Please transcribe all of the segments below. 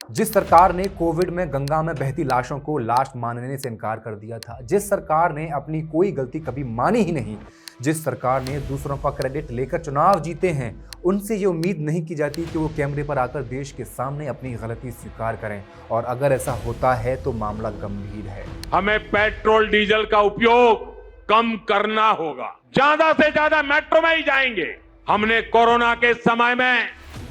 जिस सरकार ने कोविड में गंगा में बहती लाशों को लाश मानने से इनकार कर दिया था, जिस सरकार ने अपनी कोई गलती कभी मानी ही नहीं, जिस सरकार ने दूसरों का क्रेडिट लेकर चुनाव जीते हैं, उनसे ये उम्मीद नहीं की जाती कि वो कैमरे पर आकर देश के सामने अपनी गलती स्वीकार करें। और अगर ऐसा होता है तो मामला गंभीर है। हमें पेट्रोल डीजल का उपयोग कम करना होगा। ज्यादा से ज्यादा मेट्रो में ही जाएंगे। हमने कोरोना के समय में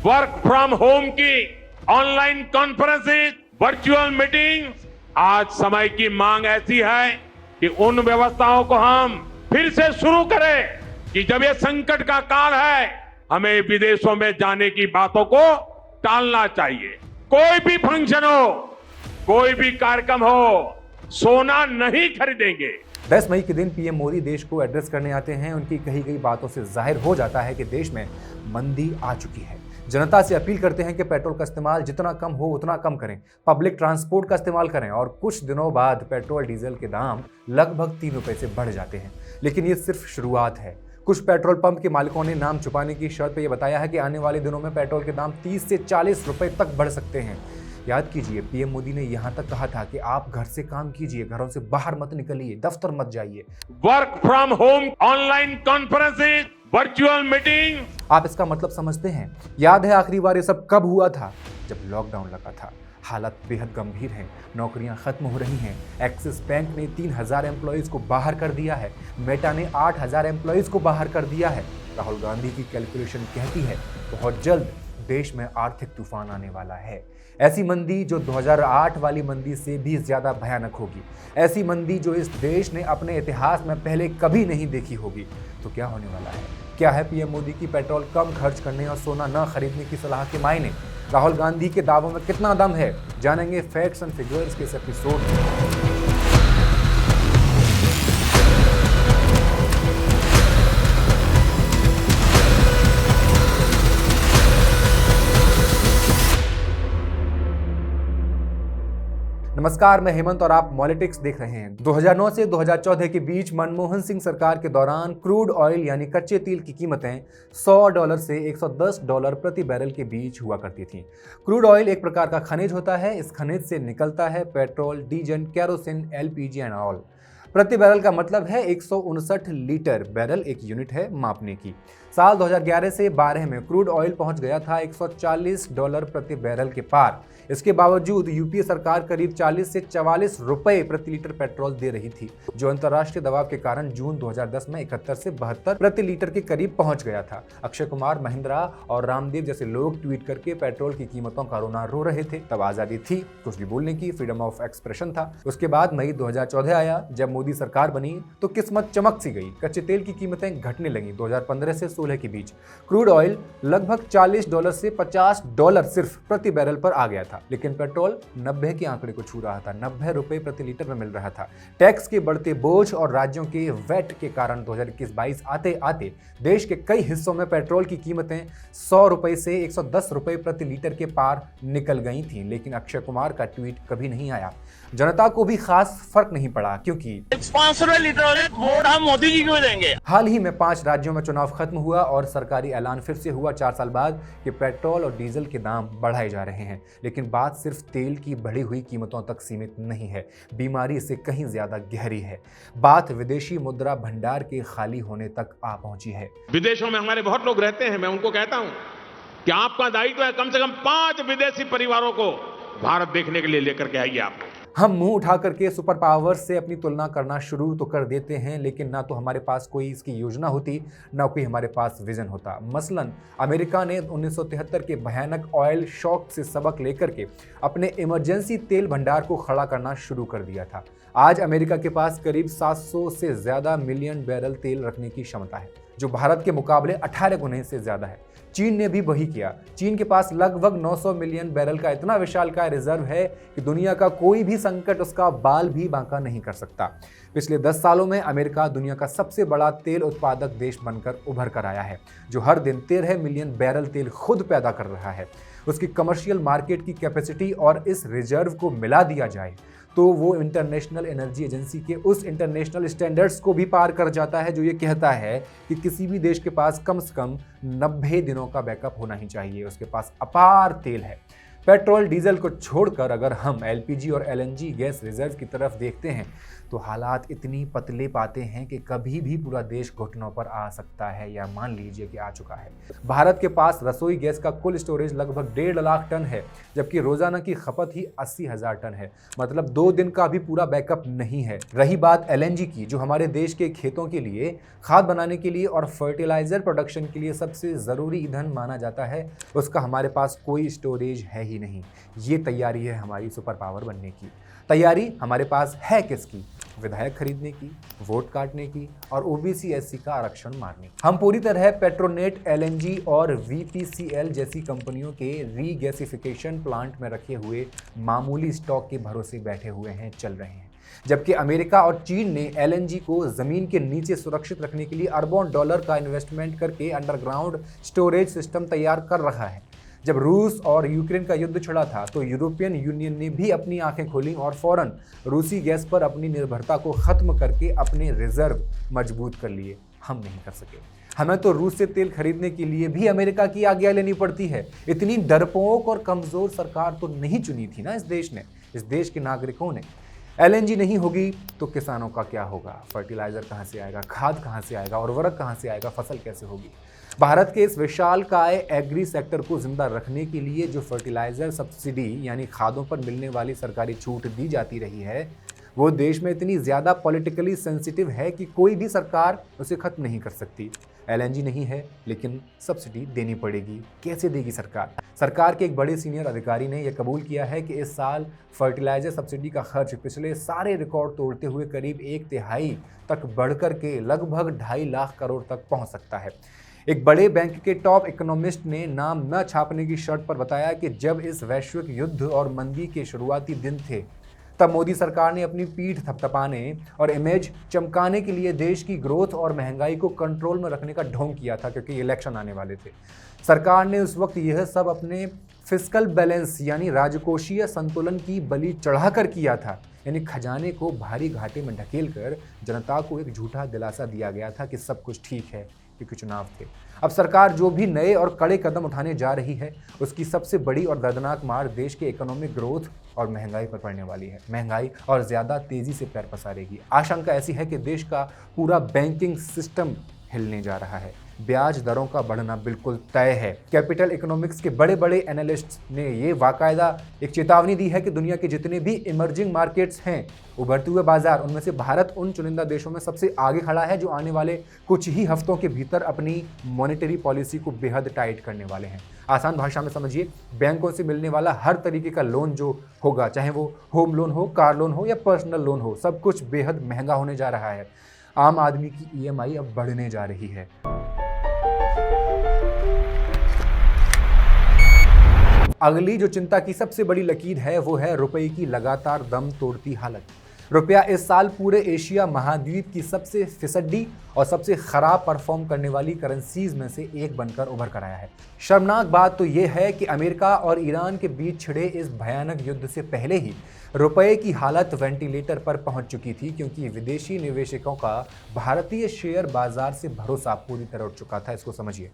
वर्क फ्रॉम होम की ऑनलाइन कॉन्फ्रेंसेस, वर्चुअल मीटिंग्स, आज समय की मांग ऐसी है कि उन व्यवस्थाओं को हम फिर से शुरू करें कि जब ये संकट का काल है, हमें विदेशों में जाने की बातों को टालना चाहिए। कोई भी फंक्शन हो, कोई भी कार्यक्रम हो, सोना नहीं खरीदेंगे। 10 मई के दिन पीएम मोदी देश को एड्रेस करने आते हैं। उनकी कही गई बातों से जाहिर हो जाता है कि देश में मंदी आ चुकी है। जनता से अपील करते हैं कि पेट्रोल का इस्तेमाल जितना कम हो उतना कम करें, पब्लिक ट्रांसपोर्ट का इस्तेमाल करें। और कुछ दिनों बाद पेट्रोल डीजल के दाम लगभग 3 रुपए से बढ़ जाते हैं। लेकिन ये सिर्फ शुरुआत है। कुछ पेट्रोल पंप के मालिकों ने नाम छुपाने की शर्त पर यह बताया है कि आने वाले दिनों में पेट्रोल के दाम 30 से 40 रुपए तक बढ़ सकते हैं। याद कीजिए, पीएम मोदी ने यहां तक कहा था कि आप घर से काम कीजिए, घरों से बाहर मत निकलिए, दफ्तर मत जाइए। Work from home, online conferences, virtual meeting. आप इसका मतलब समझते हैं? याद है आखिरी बार ये सब कब हुआ था? जब लॉकडाउन लगा था। हालत बेहद गंभीर है, नौकरियां खत्म हो रही हैं। एक्सिस बैंक ने 3000 एम्प्लॉयज को बाहर कर दिया है। मेटा ने 8000 एम्प्लॉयज को बाहर कर दिया है। राहुल गांधी की कैलकुलेशन कहती है बहुत जल्द देश में आर्थिक तूफान आने वाला है। ऐसी मंदी जो 2008 वाली मंदी से भी ज्यादा भयानक होगी। ऐसी मंदी जो इस देश ने अपने इतिहास में पहले कभी नहीं देखी होगी। तो क्या होने वाला है? क्या है पीएम मोदी की पेट्रोल कम खर्च करने और सोना न खरीदने की सलाह के मायने? राहुल गांधी के दावों में कितना दम है? जानेंगे फैक्ट्स एंड फिगर्स के इस एपिसोड में। नमस्कार, मैं हेमंत और आप पॉलिटिक्स देख रहे हैं। 2009 से 2014 के बीच मनमोहन सिंह सरकार के दौरान क्रूड ऑयल यानी कच्चे तेल की कीमतें $100 से $110 प्रति बैरल के बीच हुआ करती थीं। क्रूड ऑयल एक प्रकार का खनिज होता है। इस खनिज से निकलता है petrol, diesel, kerosene, LPG and oil. प्रति बैरल का मतलब है 159 लीटर। बैरल एक यूनिट है मापने की। साल 2011 से 12 में क्रूड ऑयल पहुंच गया था $140 प्रति बैरल के पार। इसके बावजूद यूपीए सरकार करीब 40 से 44 रुपए प्रति लीटर पेट्रोल दे रही थी, जो अंतर्राष्ट्रीय दबाव के कारण जून 2010 में 71 से 72 प्रति लीटर के करीब पहुंच गया था। अक्षय कुमार, महिंद्रा और रामदेव जैसे लोग ट्वीट करके पेट्रोल की कीमतों का रोना रो रहे थे। तब आजादी थी कुछ भी बोलने की, फ्रीडम ऑफ एक्सप्रेशन था। उसके बाद मई 2014 आया। जब मोदी सरकार बनी तो किस्मत चमक सी गई। कच्चे तेल की कीमतें घटने लगी। 2015 से 16 के बीच क्रूड ऑयल लगभग $40 से $50 सिर्फ प्रति बैरल पर आ गया था। लेकिन पेट्रोल 90 के आंकड़े को छू रहा था। 90 रुपए प्रति लीटर में मिल रहा था। टैक्स के बढ़ते बोझ और राज्यों के वैट के कारण 2021-22 आते आते देश के कई हिस्सों में पेट्रोल की कीमतें 100 रुपए से 110 रुपए प्रति लीटर के पार निकल गई थीं। लेकिन अक्षय कुमार का ट्वीट कभी नहीं आया। जनता को भी खास फर्क नहीं पड़ा, क्योंकि 500 लीटर वोट हम मोदी जी को देंगे। हाल ही में 5 राज्यों में चुनाव खत्म हुआ और सरकारी ऐलान फिर से हुआ 4 साल बाद कि पेट्रोल और डीजल के दाम बढ़ाए जा रहे हैं। लेकिन बात सिर्फ तेल की बढ़ी हुई कीमतों तक सीमित नहीं है। बीमारी इससे कहीं ज्यादा गहरी है। बात विदेशी मुद्रा भंडार के खाली होने तक आ पहुंची है। विदेशों में हमारे बहुत लोग रहते हैं। मैं उनको कहता हूं कि आपका दायित्व है कम से कम 5 विदेशी परिवारों को भारत देखने के लिए लेकर के आइए। आप हम मुंह उठा करके सुपर पावर से अपनी तुलना करना शुरू तो कर देते हैं, लेकिन ना तो हमारे पास कोई इसकी योजना होती, ना कोई हमारे पास विजन होता। मसलन अमेरिका ने 1973 के भयानक ऑयल शॉक से सबक लेकर के अपने इमरजेंसी तेल भंडार को खड़ा करना शुरू कर दिया था। आज अमेरिका के पास करीब 700 से ज्यादा मिलियन बैरल तेल रखने की क्षमता है, जो भारत के मुकाबले 18 गुने से ज्यादा है। चीन ने भी वही किया। चीन के पास लगभग 900 मिलियन बैरल का इतना विशालकाय रिजर्व है कि दुनिया का कोई भी संकट उसका बाल भी बांका नहीं कर सकता। पिछले 10 सालों में अमेरिका दुनिया का सबसे बड़ा तेल उत्पादक देश बनकर उभर कर आया है, जो हर दिन 13 मिलियन बैरल तेल खुद पैदा कर रहा है। उसकी कमर्शियल मार्केट की कैपेसिटी और इस रिजर्व को मिला दिया जाए तो वो इंटरनेशनल एनर्जी एजेंसी के उस इंटरनेशनल स्टैंडर्ड्स को भी पार कर जाता है, जो ये कहता है कि किसी भी देश के पास कम से कम 90 दिनों का बैकअप होना ही चाहिए। उसके पास अपार तेल है। पेट्रोल डीजल को छोड़कर अगर हम एलपीजी और एलएनजी गैस रिजर्व की तरफ देखते हैं तो हालात इतनी पतले पाते हैं कि कभी भी पूरा देश घुटनों पर आ सकता है, या मान लीजिए कि आ चुका है। भारत के पास रसोई गैस का कुल स्टोरेज लगभग 1.5 लाख टन है, जबकि रोजाना की खपत ही 80,000 टन है। मतलब 2 दिन का भी पूरा बैकअप नहीं है। रही बात एलएनजी की, जो हमारे देश के खेतों के लिए, खाद बनाने के लिए और फर्टिलाइजर प्रोडक्शन के लिए सबसे ज़रूरी ईंधन माना जाता है, उसका हमारे पास कोई स्टोरेज है ही नहीं। ये तैयारी है हमारी सुपर पावर बनने की। तैयारी हमारे पास है किसकी? विधायक खरीदने की, वोट काटने की और ओबीसी एससी का आरक्षण मारने की। हम पूरी तरह पेट्रोनेट, एलएनजी और वीपीसीएल जैसी कंपनियों के रीगैसिफिकेशन प्लांट में रखे हुए मामूली स्टॉक के भरोसे बैठे हुए हैं, चल रहे हैं। जबकि अमेरिका और चीन ने एलएनजी को जमीन के नीचे सुरक्षित रखने के लिए अरबों डॉलर का इन्वेस्टमेंट करके अंडरग्राउंड स्टोरेज सिस्टम तैयार कर रखा है। जब रूस और यूक्रेन का युद्ध छिड़ा था तो यूरोपियन यूनियन ने भी अपनी आंखें खोली और फौरन रूसी गैस पर अपनी निर्भरता को खत्म करके अपने रिजर्व मजबूत कर लिए। हम नहीं कर सके। हमें तो रूस से तेल खरीदने के लिए भी अमेरिका की आज्ञा लेनी पड़ती है। इतनी डरपोक और कमजोर सरकार तो नहीं चुनी थी ना इस देश ने, इस देश के नागरिकों ने। एलएनजी नहीं होगी तो किसानों का क्या होगा? फर्टिलाइजर कहाँ से आएगा? खाद कहाँ से आएगा? उर्वरक कहाँ से आएगा? फसल कैसे होगी? भारत के इस विशालकाय एग्री सेक्टर को जिंदा रखने के लिए जो फर्टिलाइजर सब्सिडी यानी खादों पर मिलने वाली सरकारी छूट दी जाती रही है, वो देश में इतनी ज़्यादा पॉलिटिकली सेंसिटिव है कि कोई भी सरकार उसे खत्म नहीं कर सकती। एलएनजी नहीं है लेकिन सब्सिडी देनी पड़ेगी। कैसे देगी सरकार? सरकार के एक बड़े सीनियर अधिकारी ने यह कबूल किया है कि इस साल फर्टिलाइजर सब्सिडी का खर्च पिछले सारे रिकॉर्ड तोड़ते हुए करीब 1/3 तक बढ़कर के लगभग 2.5 लाख करोड़ तक पहुंच सकता है। एक बड़े बैंक के टॉप इकोनॉमिस्ट ने नाम न छापने की शर्त पर बताया कि जब इस वैश्विक युद्ध और मंदी के शुरुआती दिन थे, तब मोदी सरकार ने अपनी पीठ थपथपाने और इमेज चमकाने के लिए देश की ग्रोथ और महंगाई को कंट्रोल में रखने का ढोंग किया था, क्योंकि इलेक्शन आने वाले थे। सरकार ने उस वक्त यह सब अपने फिस्कल बैलेंस यानी राजकोषीय संतुलन की बलि चढ़ाकर किया था। यानी खजाने को भारी घाटे में ढकेल कर जनता को एक झूठा दिलासा दिया गया था कि सब कुछ ठीक है, क्योंकि चुनाव थे। अब सरकार जो भी नए और कड़े कदम उठाने जा रही है, उसकी सबसे बड़ी और दर्दनाक मार देश के इकोनॉमिक ग्रोथ और महंगाई पर पड़ने वाली है। महंगाई और ज़्यादा तेज़ी से पैर पसारेगी। आशंका ऐसी है कि देश का पूरा बैंकिंग सिस्टम हिलने जा रहा है। ब्याज दरों का बढ़ना बिल्कुल तय है। कैपिटल इकोनॉमिक्स के बड़े बड़े एनालिस्ट्स ने ये बाकायदा एक चेतावनी दी है कि दुनिया के जितने भी इमर्जिंग मार्केट्स हैं, उभरते हुए बाजार, उनमें से भारत उन चुनिंदा देशों में सबसे आगे खड़ा है जो आने वाले कुछ ही हफ्तों के भीतर अपनी मॉनेटरी पॉलिसी को बेहद टाइट करने वाले हैं। आसान भाषा में समझिए, बैंकों से मिलने वाला हर तरीके का लोन जो होगा, चाहे वो होम लोन हो, कार लोन हो या पर्सनल लोन हो, सब कुछ बेहद महंगा होने जा रहा है। आम आदमी की ईएमआई अब बढ़ने जा रही है। अगली जो चिंता की सबसे बड़ी लकीर है वो है रुपए की लगातार दम तोड़ती हालत। रुपया इस साल पूरे एशिया महाद्वीप की सबसे फिसड्डी और सबसे खराब परफॉर्म करने वाली करेंसीज में से एक बनकर उभर कर आया है। शर्मनाक बात तो यह है कि अमेरिका और ईरान के बीच छिड़े इस भयानक युद्ध से पहले ही रुपए की हालत वेंटिलेटर पर पहुंच चुकी थी, क्योंकि विदेशी निवेशकों का भारतीय शेयर बाजार से भरोसा पूरी तरह उठ चुका था। इसको समझिए।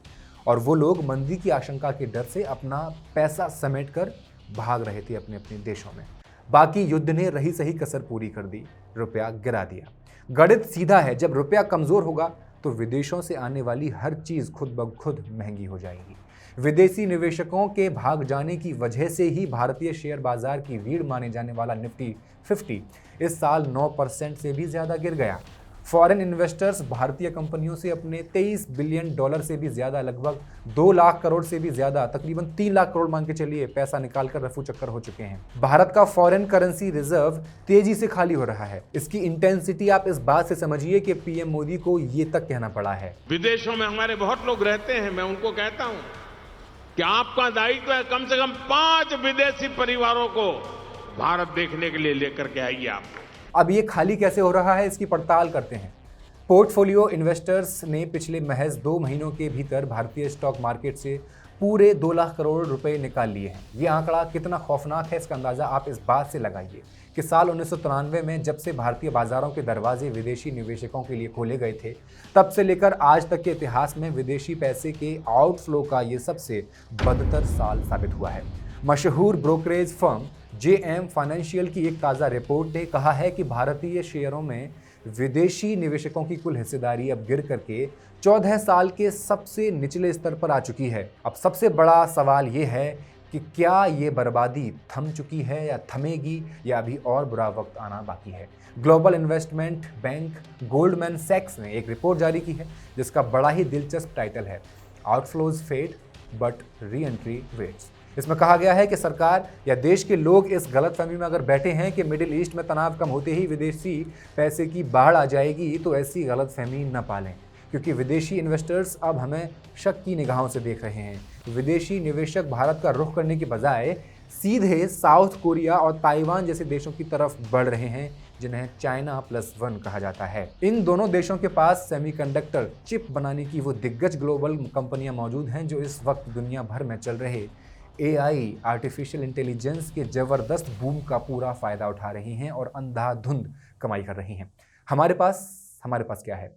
और वो लोग मंदी की आशंका के डर से अपना पैसा समेटकर भाग रहे थे अपने अपने देशों में। बाकी युद्ध ने रही सही कसर पूरी कर दी, रुपया गिरा दिया। गणित सीधा है, जब रुपया कमजोर होगा तो विदेशों से आने वाली हर चीज खुद ब खुद महंगी हो जाएगी। विदेशी निवेशकों के भाग जाने की वजह से ही भारतीय शेयर बाजार की रीढ़ माने जाने वाला निफ्टी 50 इस साल 9% से भी ज्यादा गिर गया। फॉरेन इन्वेस्टर्स भारतीय कंपनियों से अपने 23 बिलियन डॉलर से भी ज्यादा, लगभग 2 लाख करोड़ से भी ज्यादा, तकरीबन 3 लाख करोड़ मान के चलिए, पैसा निकालकर रफू चक्कर हो चुके हैं। भारत का फॉरेन करेंसी रिजर्व तेजी से खाली हो रहा है। इसकी इंटेंसिटी आप इस बात से समझिए कि पीएम मोदी को ये तक कहना पड़ा है। विदेशों में हमारे बहुत लोग रहते हैं, मैं उनको कहता हूं कि आपका दायित्व है कम से कम 5 विदेशी परिवारों को भारत देखने के लिए लेकर के आइए आप। अब ये खाली कैसे हो रहा है, इसकी पड़ताल करते हैं। पोर्टफोलियो इन्वेस्टर्स ने पिछले महज 2 महीनों के भीतर भारतीय स्टॉक मार्केट से पूरे 2 लाख करोड़ रुपए निकाल लिए हैं। ये आंकड़ा कितना खौफनाक है, इसका अंदाजा आप इस बात से लगाइए कि साल 1993 में जब से भारतीय बाजारों के दरवाजे विदेशी निवेशकों के लिए खोले गए थे, तब से लेकर आज तक के इतिहास में विदेशी पैसे के आउटफ्लो का ये सबसे बदतर साल साबित हुआ है। मशहूर ब्रोकरेज फर्म JM फाइनेंशियल की एक ताज़ा रिपोर्ट ने कहा है कि भारतीय शेयरों में विदेशी निवेशकों की कुल हिस्सेदारी अब गिर करके 14 साल के सबसे निचले स्तर पर आ चुकी है। अब सबसे बड़ा सवाल ये है कि क्या ये बर्बादी थम चुकी है या थमेगी, या अभी और बुरा वक्त आना बाकी है। ग्लोबल इन्वेस्टमेंट बैंक गोल्डमैन सैक्स ने एक रिपोर्ट जारी की है जिसका बड़ा ही दिलचस्प टाइटल है outflows fade but re entry waits. इसमें कहा गया है कि सरकार या देश के लोग इस गलतफहमी में अगर बैठे हैं कि मिडिल ईस्ट में तनाव कम होते ही विदेशी पैसे की बाढ़ आ जाएगी, तो ऐसी गलतफहमी न पालें, क्योंकि विदेशी इन्वेस्टर्स अब हमें शक की निगाहों से देख रहे हैं। विदेशी निवेशक भारत का रुख करने के बजाय सीधे साउथ कोरिया और ताइवान जैसे देशों की तरफ बढ़ रहे हैं, जिन्हें चाइना +1 कहा जाता है। इन दोनों देशों के पास सेमीकंडक्टर चिप बनाने की वो दिग्गज ग्लोबल कंपनियां मौजूद हैं जो इस वक्त दुनिया भर में चल रहे AI आर्टिफिशियल इंटेलिजेंस के जबरदस्त बूम का पूरा फायदा उठा रही हैं और अंधाधुंध कमाई कर रही हैं। हमारे पास क्या है?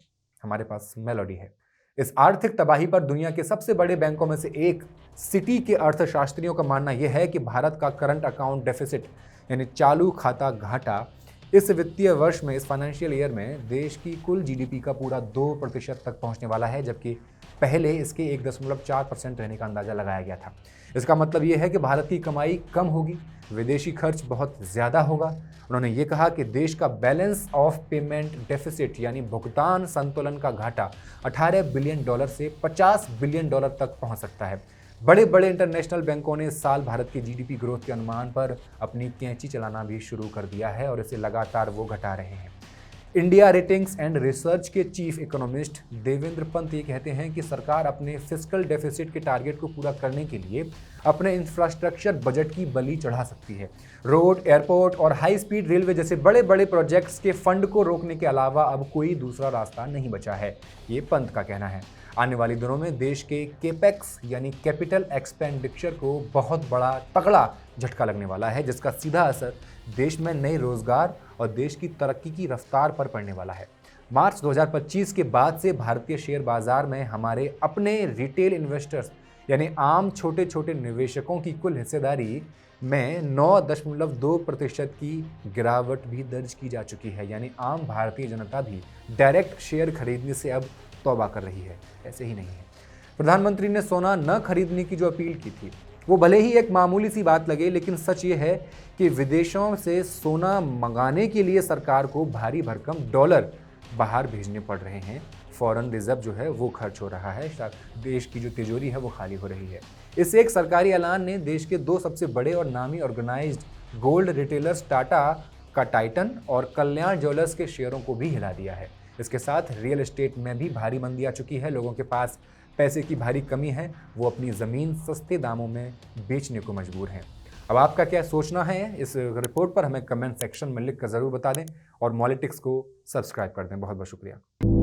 हमारे पास मेलोडी है। इस आर्थिक तबाही पर दुनिया के सबसे बड़े बैंकों में से एक सिटी के अर्थशास्त्रियों का मानना यह है कि भारत का करंट अकाउंट डेफिसिट यानी चालू खाता घाटा इस वित्तीय वर्ष में, इस फाइनेंशियल ईयर में देश की कुल GDP का पूरा 2% तक पहुंचने वाला है, जबकि पहले इसके 1.4% रहने का अंदाजा लगाया गया था। इसका मतलब ये है कि भारत की कमाई कम होगी, विदेशी खर्च बहुत ज़्यादा होगा। उन्होंने ये कहा कि देश का बैलेंस ऑफ पेमेंट डेफिसिट यानी भुगतान संतुलन का घाटा $18 बिलियन से $50 बिलियन तक पहुंच सकता है। बड़े बड़े इंटरनेशनल बैंकों ने इस साल भारत की GDP ग्रोथ के अनुमान पर अपनी कैंची चलाना भी शुरू कर दिया है और इसे लगातार वो घटा रहे हैं। इंडिया रेटिंग्स एंड रिसर्च के चीफ इकोनॉमिस्ट देवेंद्र पंत ये कहते हैं कि सरकार अपने फिस्कल डेफिसिट के टारगेट को पूरा करने के लिए अपने इंफ्रास्ट्रक्चर बजट की बलि चढ़ा सकती है। रोड, एयरपोर्ट और हाई स्पीड रेलवे जैसे बड़े बड़े प्रोजेक्ट्स के फंड को रोकने के अलावा अब कोई दूसरा रास्ता नहीं बचा है, ये पंत का कहना है। आने वाले दिनों में देश के केपेक्स यानी कैपिटल एक्सपेंडिचर को बहुत बड़ा तगड़ा झटका लगने वाला है, जिसका सीधा असर देश में नए रोजगार और देश की तरक्की की रफ्तार पर पड़ने वाला है। मार्च 2025 के बाद से भारतीय शेयर बाजार में हमारे अपने रिटेल इन्वेस्टर्स यानी आम छोटे छोटे निवेशकों की कुल हिस्सेदारी में 9.2% की गिरावट भी दर्ज की जा चुकी है। यानी आम भारतीय जनता भी डायरेक्ट शेयर खरीदने से अब तौबा कर रही है। ऐसे ही नहीं है, प्रधानमंत्री ने सोना न खरीदने की जो अपील की थी वो भले ही एक मामूली सी बात लगे, लेकिन सच ये है कि विदेशों से सोना मंगाने के लिए सरकार को भारी भरकम डॉलर बाहर भेजने पड़ रहे हैं। फॉरेन रिजर्व जो है वो खर्च हो रहा है, देश की जो तिजोरी है वो खाली हो रही है। इस एक सरकारी ऐलान ने देश के 2 सबसे बड़े और नामी ऑर्गेनाइज्ड गोल्ड रिटेलर्स टाटा का टाइटन और कल्याण ज्वेलर्स के शेयरों को भी हिला दिया है। इसके साथ रियल एस्टेट में भी भारी मंदी आ चुकी है। लोगों के पास पैसे की भारी कमी है, वो अपनी ज़मीन सस्ते दामों में बेचने को मजबूर हैं। अब आपका क्या सोचना है इस रिपोर्ट पर हमें कमेंट सेक्शन में लिख कर ज़रूर बता दें और मॉलिटिक्स को सब्सक्राइब कर दें। बहुत बहुत शुक्रिया।